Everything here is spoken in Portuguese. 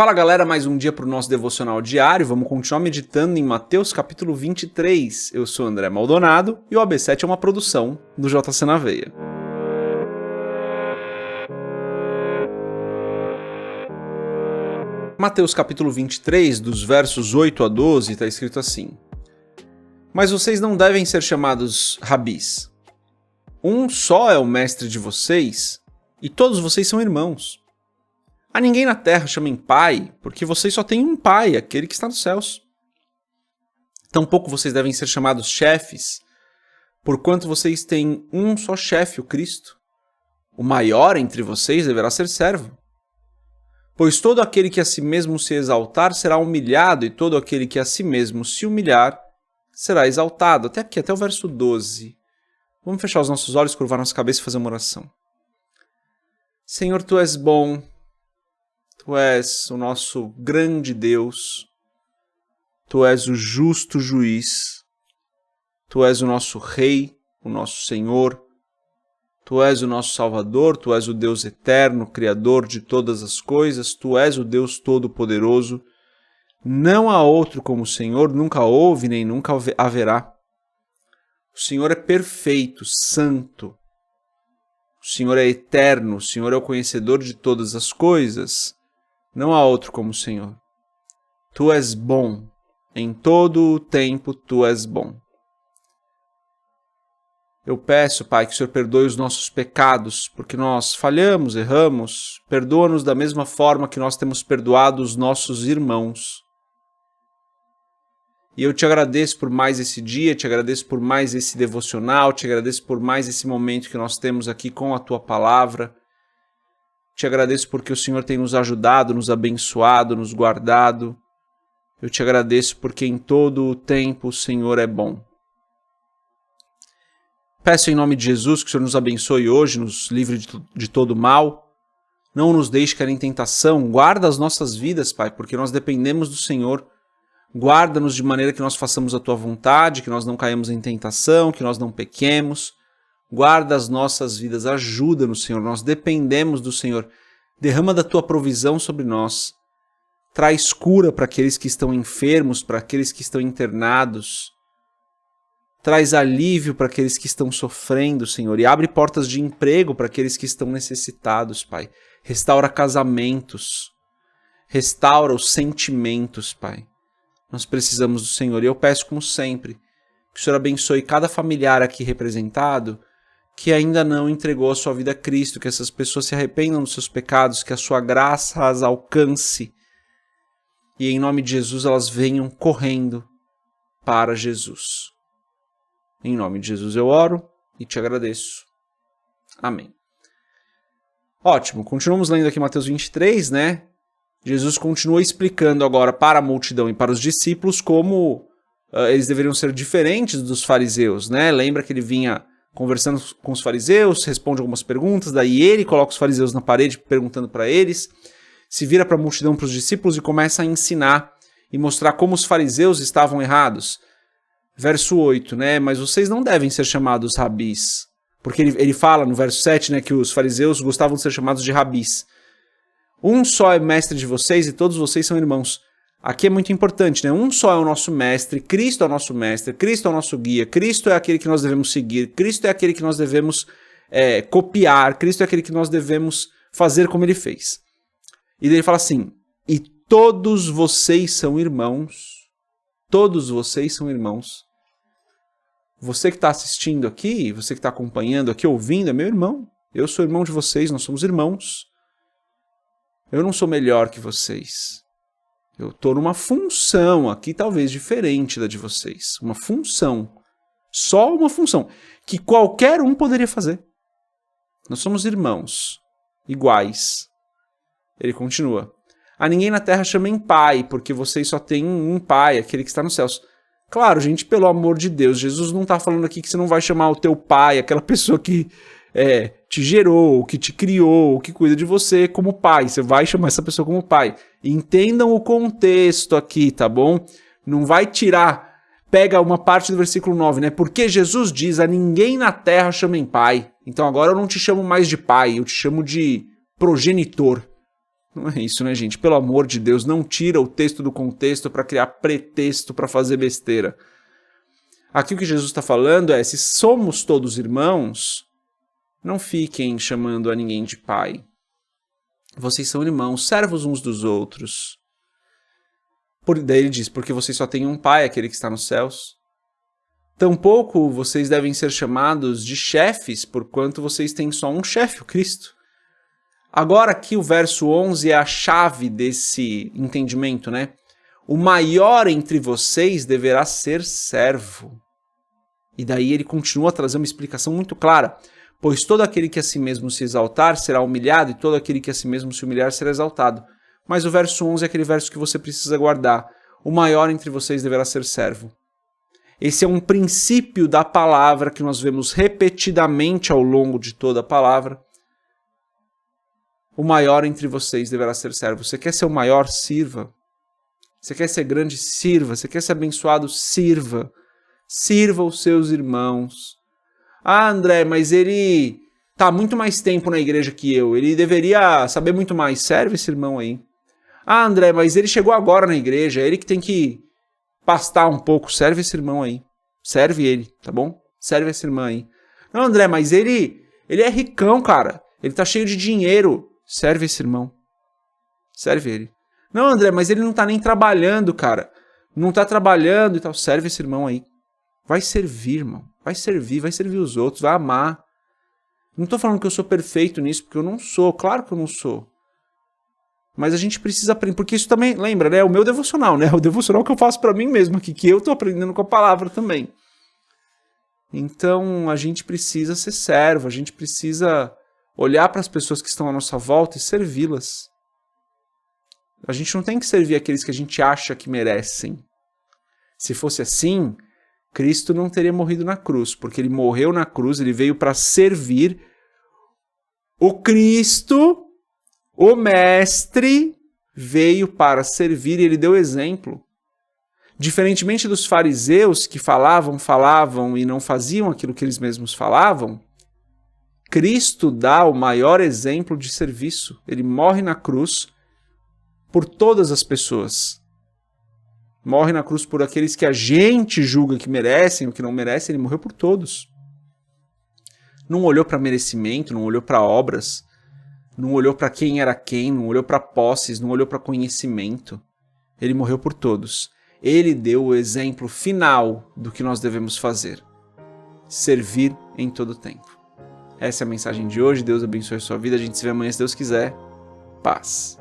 Fala galera, mais um dia para o nosso devocional diário, vamos continuar meditando em Mateus capítulo 23. Eu sou André Maldonado e o AB7 é uma produção do JC na Veia. Mateus capítulo 23, dos versos 8 a 12, está escrito assim: Mas vocês não devem ser chamados rabis. Um só é o mestre de vocês e todos vocês são irmãos. A ninguém na terra chamem pai, porque vocês só têm um pai, aquele que está nos céus. Tampouco vocês devem ser chamados chefes, porquanto vocês têm um só chefe, o Cristo. O maior entre vocês deverá ser servo. Pois todo aquele que a si mesmo se exaltar será humilhado, e todo aquele que a si mesmo se humilhar será exaltado. Até aqui, até o verso 12. Vamos fechar os nossos olhos, curvar nossa cabeça e fazer uma oração. Senhor, Tu és bom. Tu és o nosso grande Deus, Tu és o justo juiz, Tu és o nosso Rei, o nosso Senhor, Tu és o nosso Salvador, Tu és o Deus eterno, Criador de todas as coisas, Tu és o Deus Todo-Poderoso. Não há outro como o Senhor, nunca houve nem nunca haverá. O Senhor é perfeito, santo, o Senhor é eterno, o Senhor é o conhecedor de todas as coisas. Não há outro como o Senhor. Tu és bom. Em todo o tempo, Tu és bom. Eu peço, Pai, que o Senhor perdoe os nossos pecados, porque nós falhamos, erramos. Perdoa-nos da mesma forma que nós temos perdoado os nossos irmãos. E eu te agradeço por mais esse dia, te agradeço por mais esse devocional, te agradeço por mais esse momento que nós temos aqui com a Tua Palavra. Te agradeço porque o Senhor tem nos ajudado, nos abençoado, nos guardado. Eu te agradeço porque em todo o tempo o Senhor é bom. Peço em nome de Jesus que o Senhor nos abençoe hoje, nos livre de todo mal. Não nos deixe cair em tentação. Guarda as nossas vidas, Pai, porque nós dependemos do Senhor. Guarda-nos de maneira que nós façamos a Tua vontade, que nós não caímos em tentação, que nós não pequemos. Guarda as nossas vidas, ajuda-nos, Senhor, nós dependemos do Senhor. Derrama da Tua provisão sobre nós. Traz cura para aqueles que estão enfermos, para aqueles que estão internados. Traz alívio para aqueles que estão sofrendo, Senhor, e abre portas de emprego para aqueles que estão necessitados, Pai. Restaura casamentos, restaura os sentimentos, Pai. Nós precisamos do Senhor, e eu peço, como sempre, que o Senhor abençoe cada familiar aqui representado, que ainda não entregou a sua vida a Cristo, que essas pessoas se arrependam dos seus pecados, que a sua graça as alcance e em nome de Jesus elas venham correndo para Jesus. Em nome de Jesus eu oro e te agradeço. Amém. Ótimo, continuamos lendo aqui Mateus 23, né? Jesus continua explicando agora para a multidão e para os discípulos como eles deveriam ser diferentes dos fariseus, né? Lembra que ele vinha conversando com os fariseus, responde algumas perguntas, daí ele coloca os fariseus na parede perguntando para eles, se vira para a multidão, para os discípulos e começa a ensinar e mostrar como os fariseus estavam errados. Verso 8, né? Mas vocês não devem ser chamados rabis, porque ele fala no verso 7, né, que os fariseus gostavam de ser chamados de rabis. Um só é mestre de vocês e todos vocês são irmãos. Aqui é muito importante, né? Um só é o nosso mestre, Cristo é o nosso mestre, Cristo é o nosso guia, Cristo é aquele que nós devemos seguir, Cristo é aquele que nós devemos copiar, Cristo é aquele que nós devemos fazer como ele fez. E daí ele fala assim, e todos vocês são irmãos, todos vocês são irmãos. Você que está assistindo aqui, você que está acompanhando aqui, ouvindo, é meu irmão. Eu sou irmão de vocês, nós somos irmãos. Eu não sou melhor que vocês. Eu estou numa função aqui, talvez diferente da de vocês. Uma função. Só uma função. Que qualquer um poderia fazer. Nós somos irmãos. Iguais. Ele continua. A ninguém na terra chamem pai, porque vocês só têm um pai, aquele que está nos céus. Claro, gente, pelo amor de Deus. Jesus não está falando aqui que você não vai chamar o teu pai, aquela pessoa que te gerou, que te criou, que cuida de você como pai. Você vai chamar essa pessoa como pai. Entendam o contexto aqui, tá bom? Não vai tirar, pega uma parte do versículo 9, né? Porque Jesus diz, a ninguém na terra chamem pai. Então agora eu não te chamo mais de pai, eu te chamo de progenitor. Não é isso, né, gente? Pelo amor de Deus, não tira o texto do contexto para criar pretexto para fazer besteira. Aqui o que Jesus está falando é, se somos todos irmãos, não fiquem chamando a ninguém de pai. Vocês são irmãos, servos uns dos outros. Daí ele diz, porque vocês só têm um pai, aquele que está nos céus. Tampouco vocês devem ser chamados de chefes, porquanto vocês têm só um chefe, o Cristo. Agora aqui o verso 11 é a chave desse entendimento, né? O maior entre vocês deverá ser servo. E daí ele continua a trazer uma explicação muito clara. Pois todo aquele que a si mesmo se exaltar será humilhado, e todo aquele que a si mesmo se humilhar será exaltado. Mas o verso 11 é aquele verso que você precisa guardar. O maior entre vocês deverá ser servo. Esse é um princípio da palavra que nós vemos repetidamente ao longo de toda a palavra. O maior entre vocês deverá ser servo. Você quer ser o maior? Sirva. Você quer ser grande? Sirva. Você quer ser abençoado? Sirva. Sirva os seus irmãos. Ah, André, mas ele está muito mais tempo na igreja que eu. Ele deveria saber muito mais. Serve esse irmão aí. Ah, André, mas ele chegou agora na igreja. É ele que tem que pastar um pouco. Serve esse irmão aí. Serve ele, tá bom? Serve essa irmã aí. Não, André, mas ele é ricão, cara. Ele tá cheio de dinheiro. Serve esse irmão. Serve ele. Não, André, mas ele não tá nem trabalhando, cara. Não tá trabalhando e tal. Serve esse irmão aí. Vai servir, irmão. Vai servir os outros, vai amar. Não tô falando que eu sou perfeito nisso, porque eu não sou. Claro que eu não sou. Mas a gente precisa aprender, porque isso também, lembra, né? É o meu devocional, né? O devocional que eu faço pra mim mesmo aqui, que eu tô aprendendo com a palavra também. Então, a gente precisa ser servo, a gente precisa olhar para as pessoas que estão à nossa volta e servi-las. A gente não tem que servir aqueles que a gente acha que merecem. Se fosse assim, Cristo não teria morrido na cruz, porque ele morreu na cruz, ele veio para servir. O Cristo, o Mestre, veio para servir e ele deu exemplo. Diferentemente dos fariseus que falavam e não faziam aquilo que eles mesmos falavam, Cristo dá o maior exemplo de serviço. Ele morre na cruz por todas as pessoas. Morre na cruz por aqueles que a gente julga que merecem ou que não merecem, ele morreu por todos. Não olhou para merecimento, não olhou para obras, não olhou para quem era quem, não olhou para posses, não olhou para conhecimento. Ele morreu por todos. Ele deu o exemplo final do que nós devemos fazer. Servir em todo tempo. Essa é a mensagem de hoje. Deus abençoe a sua vida. A gente se vê amanhã se Deus quiser. Paz.